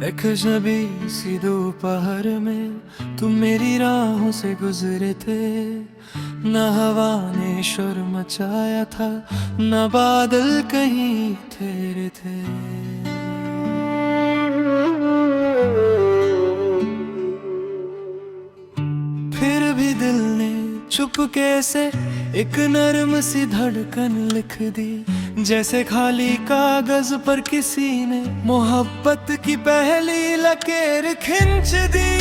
एक अजनबी सी दोपहर में तुम मेरी राहों से गुजरे थे। न हवा ने शोर मचाया था, न बादल कहीं ठहरे थे। फिर भी दिल ने चुपके से एक नरम सी धड़कन लिख दी, जैसे खाली कागज पर किसी ने मोहब्बत की पहली लकीर खींच दी।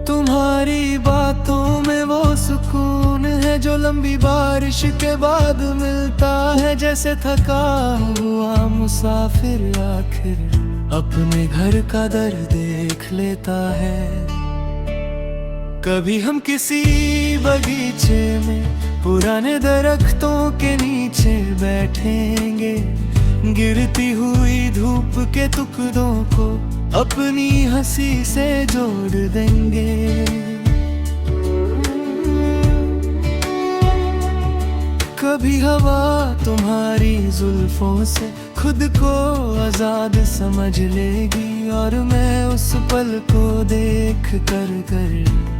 तुम्हारी बातों में वो सुकून है जो लंबी बारिश के बाद मिलता है, जैसे थका हुआ मुसाफिर आखिर अपने घर का दर देख लेता है। कभी हम किसी बगीचे में पुराने दरख्तों के नीचे बैठेंगे, गिरती हुई धूप के टुकड़ों को अपनी हंसी से जोड़ देंगे। कभी हवा तुम्हारी जुल्फों से खुद को आजाद समझ लेगी, और मैं उस पल को देख कर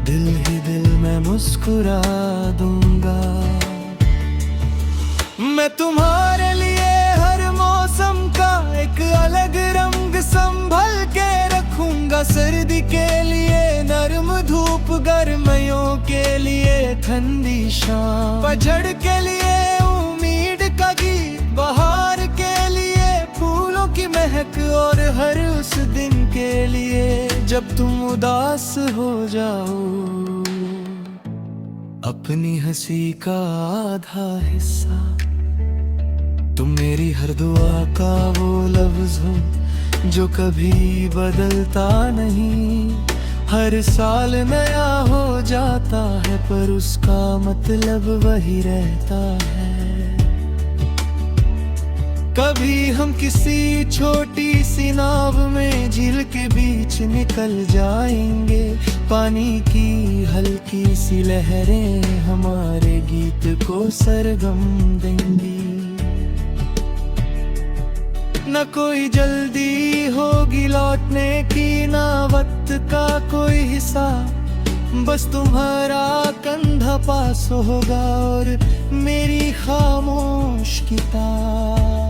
दिल ही दिल में मुस्कुरा दूंगा। मैं तुम्हारे लिए हर मौसम का एक अलग रंग संभल के रखूंगा, सर्दी के लिए नरम धूप, गर्मियों के लिए ठंडी शाम, पतझड़ के लिए उम्मीद का गीत, बहार के लिए फूलों की महक, और हर उस दिन के लिए जब तुम उदास हो जाओ। अपनी हंसी का आधा हिस्सा तुम मेरी हर दुआ का वो लफ्ज हो जो कभी बदलता नहीं। हर साल नया हो जाता है पर उसका मतलब वही रहता है। कभी हम किसी छोटी सी नाव में झील के बीच निकल जाएंगे, पानी की हल्की सी लहरें हमारे गीत को सरगम देंगी। न कोई जल्दी होगी लौटने की, ना वक्त का कोई हिसाब, बस तुम्हारा कंधा पास होगा और मेरी खामोश किताब।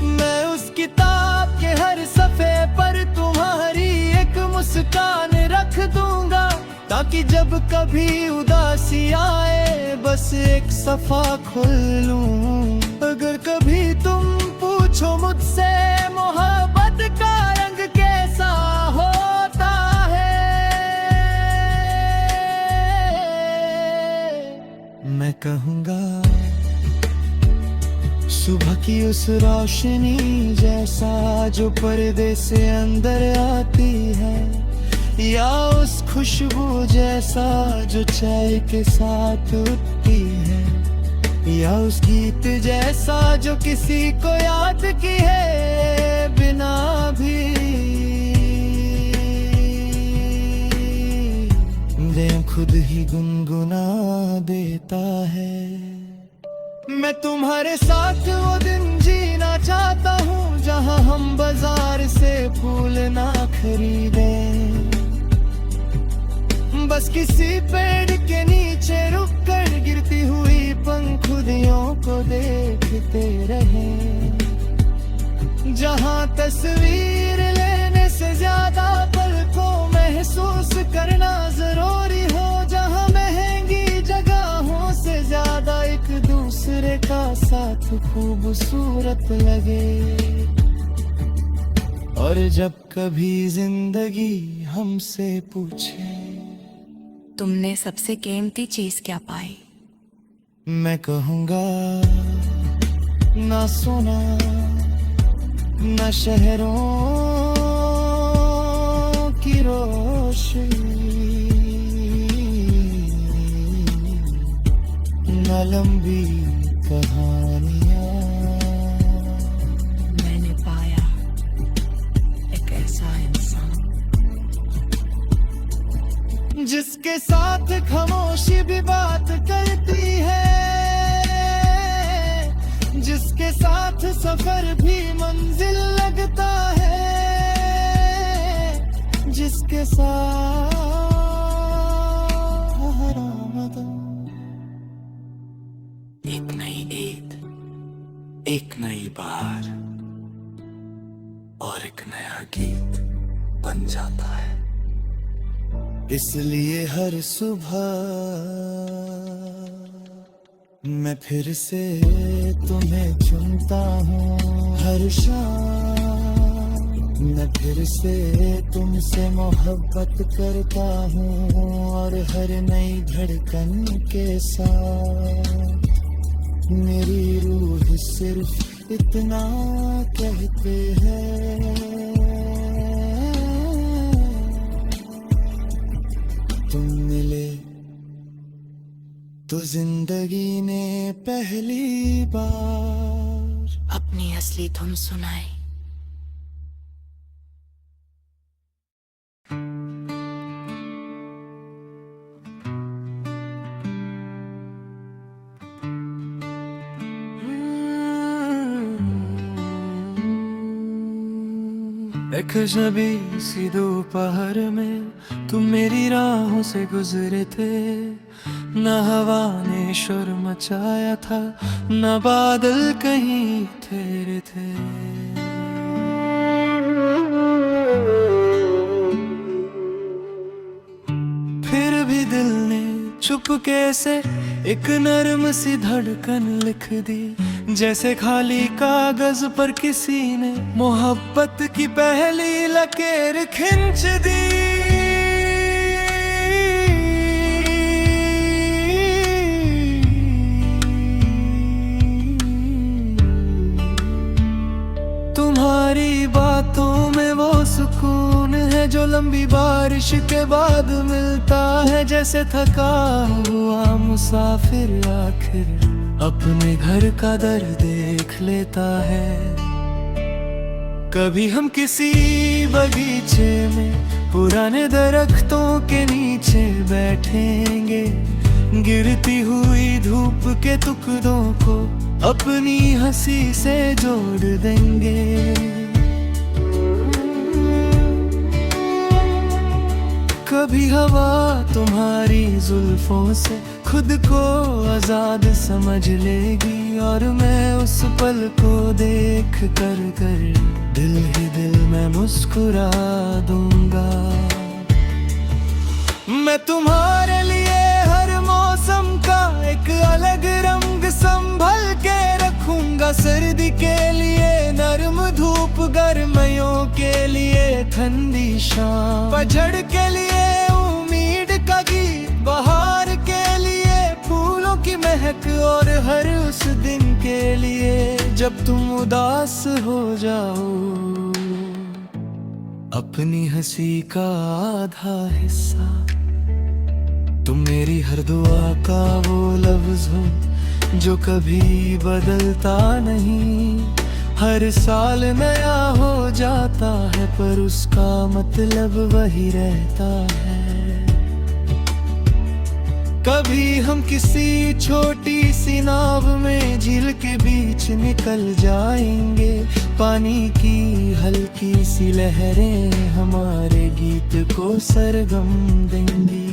मैं उस किताब के हर सफ़े पर तुम्हारी एक मुस्कान रख दूंगा, ताकि जब कभी उदासी आए बस एक सफ़ा खोल लूं। अगर कभी तुम पूछो मुझसे मोहब्बत का रंग कैसा होता है, मैं कहूँगा सुबह की उस रोशनी जैसा जो पर्दे से अंदर आती है, या उस खुशबू जैसा जो चाय के साथ उठती है, या उस गीत जैसा जो किसी को याद की है बिना भी दिल खुद ही गुनगुना देता है। मैं तुम्हारे साथ वो दिन जीना चाहता हूँ जहाँ हम बाजार से फूल ना खरीदें, बस किसी पेड़ के नीचे रुककर गिरती हुई पंखुड़ियों को देखते रहें, जहाँ तस्वीर लेने से ज्यादा पल को महसूस करना जरूरी हो, जहाँ महंगी जगहों से ज्यादा एक दूसरे का साथ खूबसूरत लगे। और जब कभी जिंदगी हमसे पूछे तुमने सबसे कीमती चीज क्या पाई, मैं कहूँगा ना सोना, ना शहरों की रोशनी, ना लंबी कहानियाँ। मैंने पाया एक ऐसा इंसान जिसके साथ खामोशी भी बात करती है, जिसके साथ सफर भी मंजिल लगता है, जिसके साथ एक नई ईद, एक नई बार और एक नया गीत बन जाता है। इसलिए हर सुबह मैं फिर से तुम्हें चुनता हूँ, हर शाम मैं फिर से तुमसे मोहब्बत करता हूँ, और हर नई धड़कन के साथ मेरी रूह सिर्फ इतना कहते हैं, तुम मिले तो जिंदगी ने पहली बार अपनी असली धुन सुनाई। एक अजनबी सी दोपहर में तुम मेरी राहों से गुजरे थे, न हवा ने शोर मचाया था, न बादल कहीं ठहरे थे। फिर भी दिल ने चुपके से एक नरम सी धड़कन लिख दी, जैसे खाली कागज पर किसी ने मोहब्बत की पहली लकीर खींच दी। तुम्हारी बातों में वो सुकून है जो लंबी बारिश के बाद मिलता है, जैसे थका हुआ मुसाफिर आखिर अपने घर का दर देख लेता है। कभी हम किसी बगीचे में पुराने दरख्तों के नीचे बैठेंगे, गिरती हुई धूप के टुकड़ों को अपनी हंसी से जोड़ देंगे। कभी हवा तुम्हारी जुल्फों से खुद को आजाद समझ लेगी, और मैं उस पल को देख कर दिल ही दिल में मुस्कुरा दूंगा। मैं तुम्हारे लिए हर मौसम का एक अलग रंग संभल के रखूंगा, सर्दी के लिए नरम धूप, गर्मियों के लिए ठंडी शाम, पतझड़ के लिए उम्मीद का गीत, बहार के लिए फूलों की महक, और हर उस दिन के लिए जब तुम उदास हो जाओ, अपनी हंसी का आधा हिस्सा तुम मेरी हर दुआ का वो लफ्ज हो जो कभी बदलता नहीं। हर साल नया हो जाता है पर उसका मतलब वही रहता है। कभी हम किसी छोटी सी नाव में झील के बीच निकल जाएंगे, पानी की हल्की सी लहरें हमारे गीत को सरगम देंगी।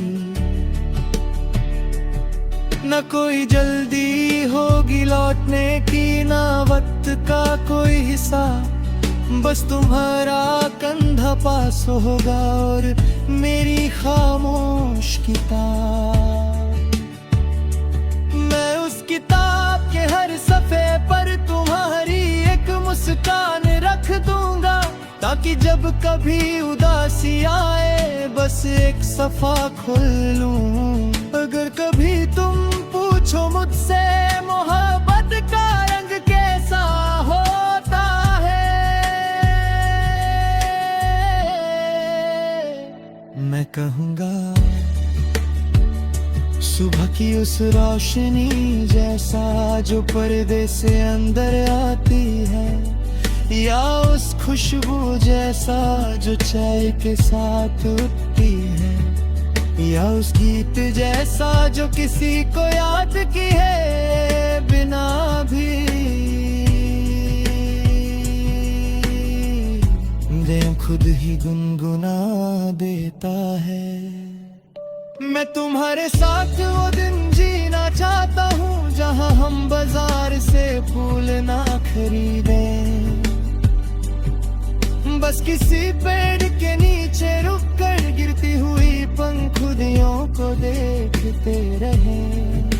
न कोई जल्दी होगी लौटने की, ना वक्त का कोई हिसाब, बस तुम्हारा कंधा पास होगा और मेरी खामोश किताब। मैं उस किताब के हर सफ़े पर तुम्हारी एक मुस्कान रख दूंगा, ताकि जब कभी उदासी आए बस एक सफ़ा खोल लूं। अगर कभी तुम पूछो मुझसे मोहब्बत का रंग कैसा होता है, मैं कहूँगा सुबह की उस रोशनी जैसा जो पर्दे से अंदर आती है, या उस खुशबू जैसा जो चाय के साथ उठती है। या उस गीत जैसा जो किसी को याद की है बिना भी दिल खुद ही गुनगुना देता है। मैं तुम्हारे साथ वो दिन जीना चाहता हूँ जहाँ हम बाजार से फूल ना खरीदें, बस किसी पेड़ के नीचे रुक कर गिरती हुई पंखुदियों को देखते रहें,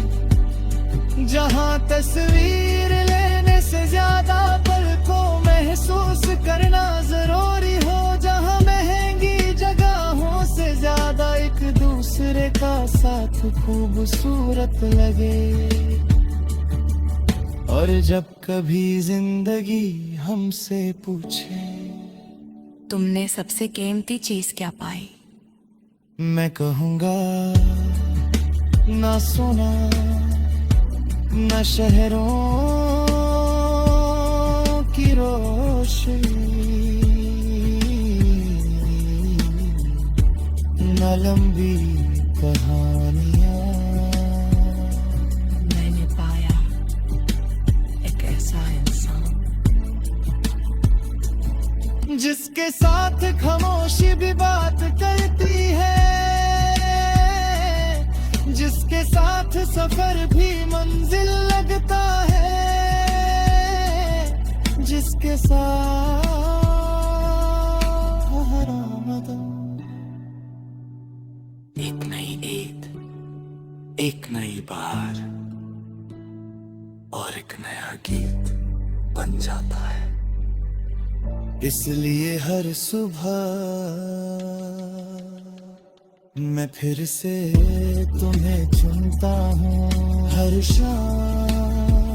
जहाँ तस्वीर लेने से ज्यादा पल को महसूस करना जरूरी हो, जहाँ महंगी जगहों से ज्यादा एक दूसरे का साथ खूबसूरत लगे। और जब कभी जिंदगी हमसे पूछे तुमने सबसे कीमती चीज क्या पाई? मैं कहूँगा ना सोना न शहरों की रोशनी, न लंबी कहानियां। मैंने पाया एक ऐसा इंसान जिसके साथ खामोशी भी बात करती है, जिसके साथ सफर भी मंजिल लगता है, जिसके साथ हर आमद एक नई ईद, एक नई बहार और एक नया गीत बन जाता है। इसलिए हर सुबह मैं फिर से तुम्हें चुनता हूँ, हर शाम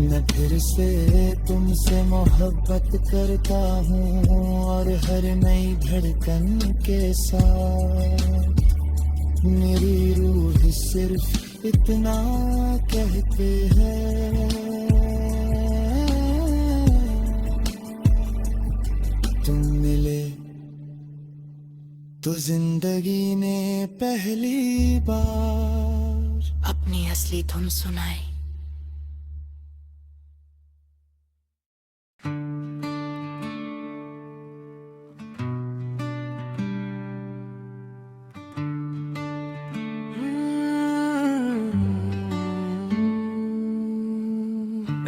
मैं फिर से तुमसे मोहब्बत करता हूँ, और हर नई धड़कन के साथ मेरी रूह सिर्फ इतना कहते हैं, तुम मिले तो जिंदगी ने पहली बार अपनी असली धुन सुनाई।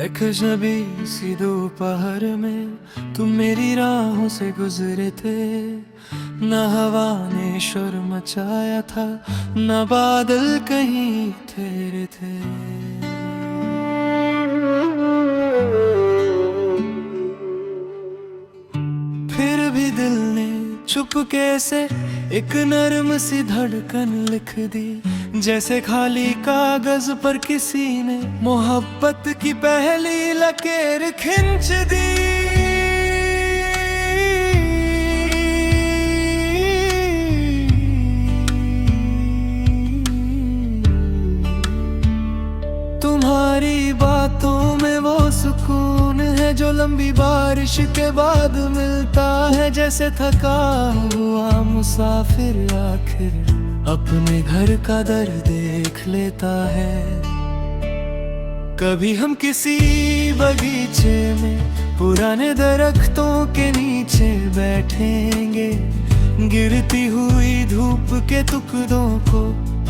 एक अजनबी सी दोपहर में तुम मेरी राहों से गुजरे थे, न हवा ने शोर मचाया था, न बादल कहीं ठहरे थे। फिर भी दिल ने चुपके से एक नरम सी धड़कन लिख दी, जैसे खाली कागज पर किसी ने मोहब्बत की पहली लकीर खींच दी। तुम्हारी बातों में वो सुकून है जो लंबी बारिश के बाद मिलता है, जैसे थका हुआ मुसाफिर आखिर अपने घर का दर देख लेता है। कभी हम किसी बगीचे में पुराने दरख्तों के नीचे बैठेंगे, गिरती हुई धूप के टुकड़ों को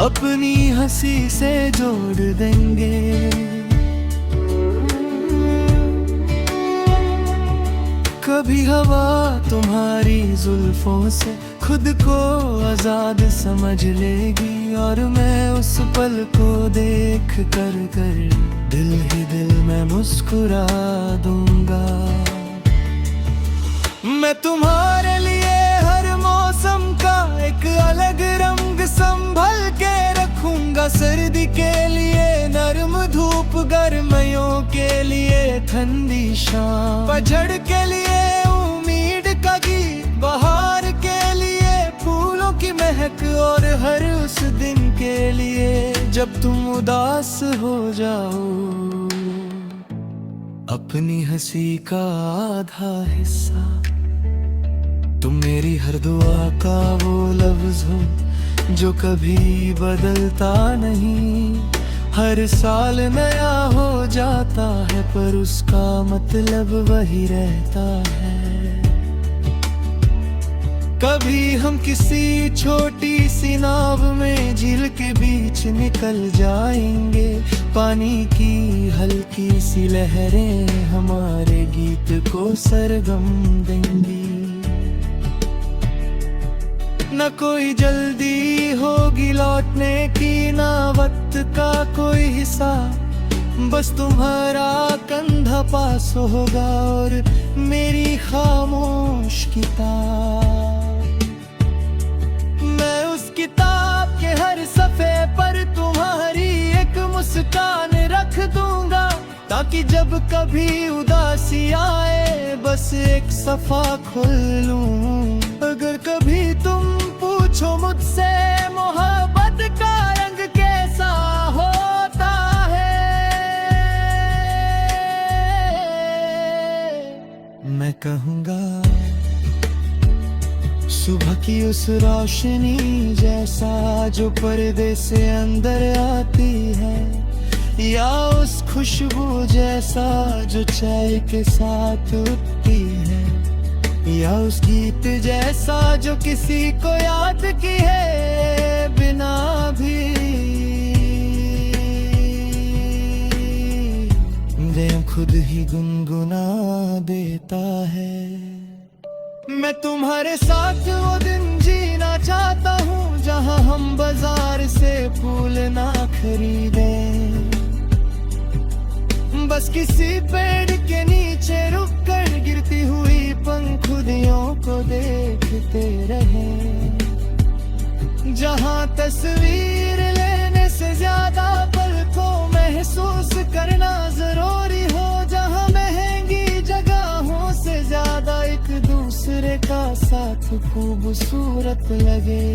अपनी हंसी से जोड़ देंगे। कभी हवा तुम्हारी जुल्फों से खुद को आजाद समझ लेगी, और मैं उस पल को देख कर दिल ही दिल में मुस्कुरा दूंगा। मैं तुम्हारे लिए हर मौसम का एक अलग रंग संभल के रखूंगा, सर्दी के लिए नरम धूप, गर्मियों के लिए ठंडी शाम, पतझड़ के लिए उम्मीद का गीत, बहार के लिए फूलों की महक, और हर उस दिन के लिए जब तुम उदास हो जाओ, अपनी हंसी का आधा हिस्सा तुम मेरी हर दुआ का वो लफ्ज हो जो कभी बदलता नहीं। हर साल नया हो जाता है पर उसका मतलब वही रहता है। कभी हम किसी छोटी सी नाव में झील के बीच निकल जाएंगे। पानी की हल्की सी लहरें हमारे गीत को सरगम देंगी। न कोई जल्दी होगी लौटने की, ना वक्त का कोई हिसाब। बस तुम्हारा कंधा पास होगा और मेरी खामोश किताब। मैं उस किताब के हर सफ़े पर तुम्हारी एक मुस्कान रख दूंगा, ताकि जब कभी उदासी आए बस एक सफ़ा खोल लूं। अगर कभी तुम पूछो मुझसे मोहब्बत का रंग कैसा होता है, मैं कहूँगा सुबह की उस रोशनी जैसा जो पर्दे से अंदर आती है, या उस खुशबू जैसा जो चाय के साथ उठती है, या उस गीत जैसा जो किसी को याद की है बिना भी दिल खुद ही गुनगुना देता है। मैं तुम्हारे साथ वो दिन जीना चाहता हूँ जहाँ हम बाजार से फूल ना खरीदें, बस किसी पेड़ के नीचे रुक कर गिरती हुई पंखुड़ियों को देखते रहें। जहाँ तस्वीर लेने से ज्यादा पल को महसूस करना जरूरी हो, जहाँ महंगी जगहों से ज्यादा एक दूसरे का साथ खूबसूरत लगे।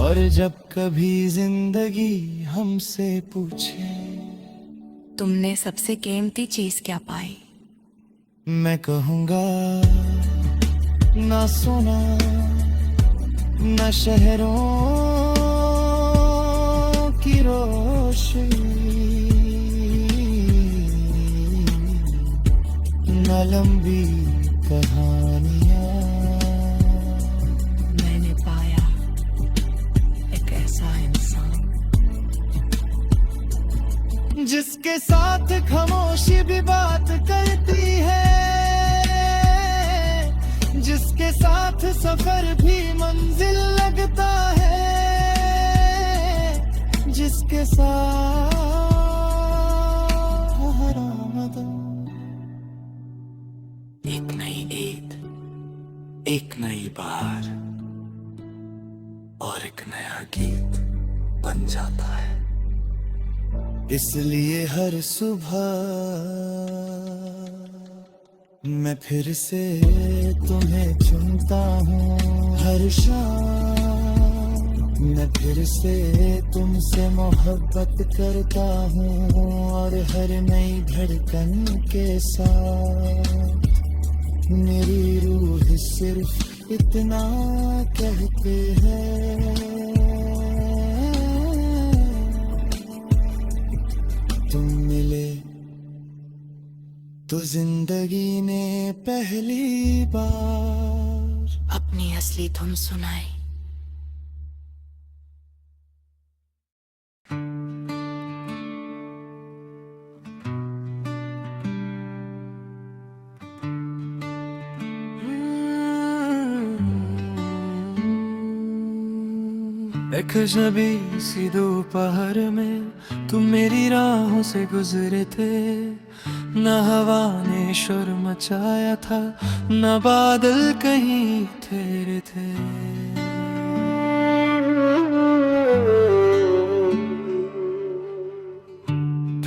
और जब कभी जिंदगी हमसे पूछे तुमने सबसे कीमती चीज क्या पाई, मैं कहूँगा ना सोना, ना शहरों की रोशनी, ना लंबी कहानियाँ। मैंने पाया एक ऐसा इंसान जिसके साथ खामोशी भी बात करती है, जिसके साथ सफर भी मंजिल लगता है, जिसके साथ हर आमद एक नई ईद, एक नई बार और एक नया गीत बन जाता है। इसलिए हर सुबह मैं फिर से तुम्हें चुनता हूँ, हर शाम मैं फिर से तुमसे मोहब्बत करता हूँ, और हर नई धड़कन के साथ मेरी रूह सिर्फ इतना कहते हैं, तुम मिले तो जिंदगी ने पहली बार अपनी असली धुन सुनाई। एक अजनबी सी दोपहर में तुम मेरी राहों से गुजरे थे, न हवा ने शोर मचाया था, न बादल कहीं ठहरे थे।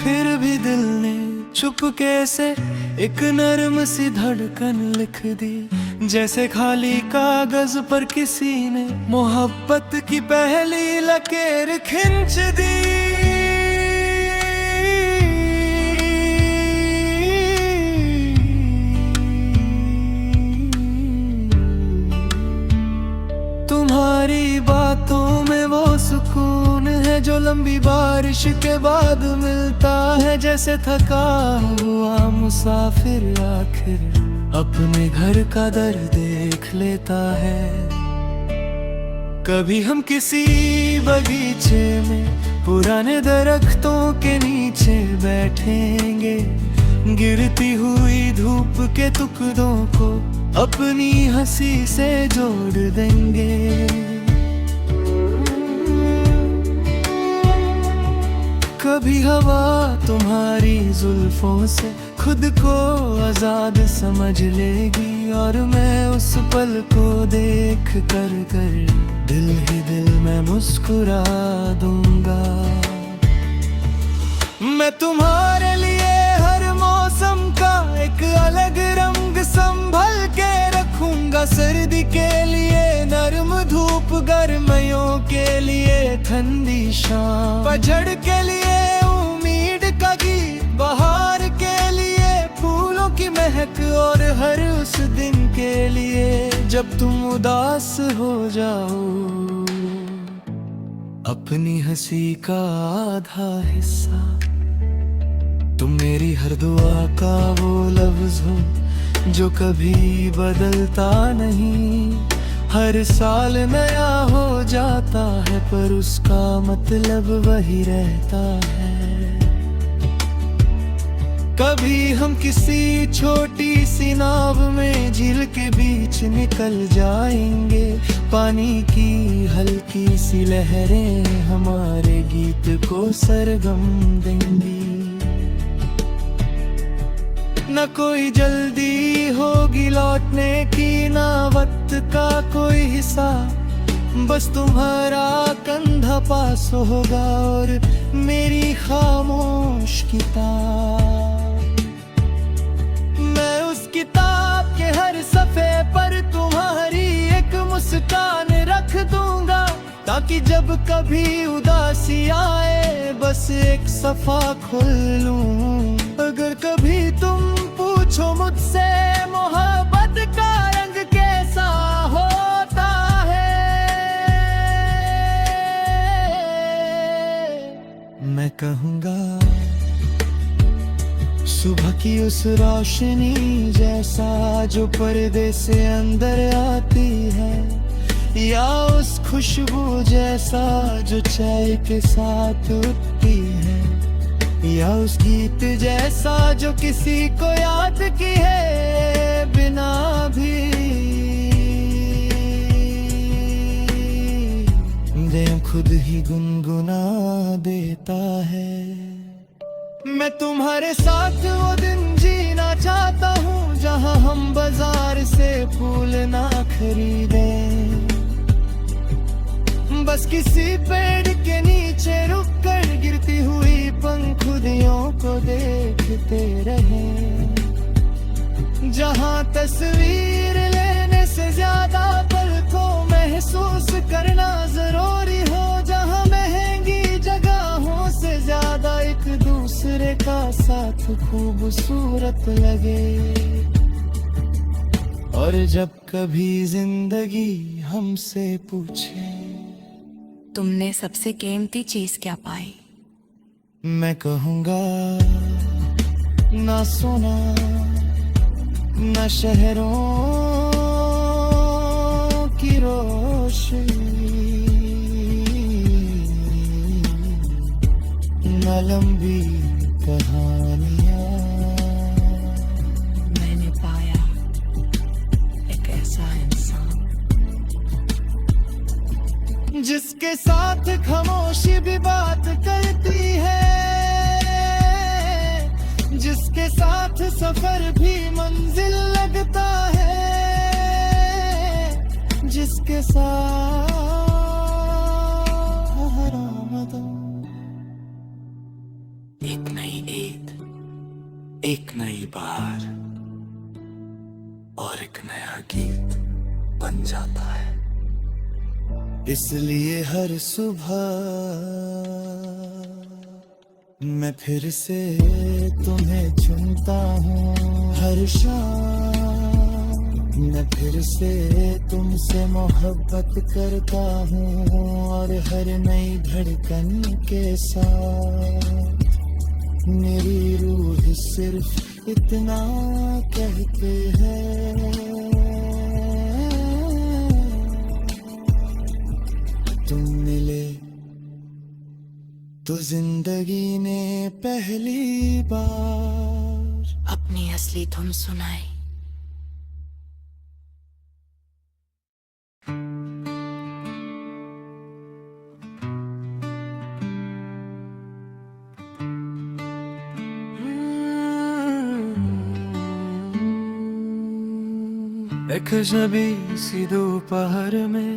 फिर भी दिल ने चुपके से एक नरम सी धड़कन लिख दी, जैसे खाली कागज पर किसी ने मोहब्बत की पहली लकीर खिंच दी। तुम्हारी लंबी बारिश के बाद मिलता है, जैसे थका हुआ मुसाफिर आखिर अपने घर का दर देख लेता है। कभी हम किसी बगीचे में पुराने दरख्तों के नीचे बैठेंगे, गिरती हुई धूप के टुकड़ों को अपनी हंसी से जोड़ देंगे। कभी हवा तुम्हारी जुल्फों से खुद को आजाद समझ लेगी, और मैं उस पल को देख कर दिल ही दिल में मुस्कुरा दूंगा। मैं तुम्हारे लिए हर मौसम का एक अलग रंग संभल के रखूंगा, सर्दी के लिए नरम धूप, गर्मियों के लिए ठंडी शाम, पतझड़ के लिए उम्मीद का गीत, बहार के लिए फूलों की महक, और हर उस दिन के लिए जब तुम उदास हो जाओ। अपनी हंसी का आधा हिस्सा तुम मेरी हर दुआ का वो लफ्ज हो जो कभी बदलता नहीं। हर साल नया हो जाता है पर उसका मतलब वही रहता है। कभी हम किसी छोटी सी नाव में झील के बीच निकल जाएंगे, पानी की हल्की सी लहरें हमारे गीत को सरगम देंगी। न कोई जल्दी होगी लौटने की, ना वक्त का कोई हिसाब, बस तुम्हारा कंधा पास होगा और मेरी खामोश किताब। मैं उस किताब के हर सफ़े पर तुम्हारी एक मुस्कान रख दूंगा, ताकि जब कभी उदासी आए बस एक सफ़ा खोल लूं। अगर कभी तुम पूछो मुझसे मोहब्बत का रंग कैसा होता है, मैं कहूँगा सुबह की उस रोशनी जैसा जो पर्दे से अंदर आती है, या उस खुशबू जैसा जो चाय के साथ उठती है, या उस गीत जैसा जो किसी को याद की है बिना भी दिल खुद ही गुनगुना देता है। मैं तुम्हारे साथ वो दिन जीना चाहता हूँ जहाँ हम बाजार से फूल ना खरीदें, बस किसी पेड़ के नीचे रुककर गिरती हुई पंखुड़ियों को देखते रहें, जहाँ तस्वीर लेने से ज्यादा पल को महसूस करना जरूरी हो, जहाँ महंगी जगहों से ज्यादा एक दूसरे का साथ खूबसूरत लगे। और जब कभी जिंदगी हमसे पूछे तुमने सबसे कीमती चीज क्या पाई, मैं कहूँगा ना सोना ना शहरों की रोशनी, न लंबी कहानियाँ। मैंने पाया एक ऐसा इंसान जिसके साथ खामोशी भी बात करती है, जिसके साथ सफर भी मंजिल लगता है, जिसके साथ हर आमदों एक नई ईद, एक नई बहार और एक नया गीत बन जाता है। इसलिए हर सुबह मैं फिर से तुम्हें चुनता हूँ, हर शाम मैं फिर से तुमसे मोहब्बत करता हूँ और हर नई धड़कन के साथ मेरी रूह सिर्फ इतना कहते हैं, तुम मिले तो जिंदगी ने पहली बार अपनी असली धुन सुनाई। एक अजनबी सी दोपहर में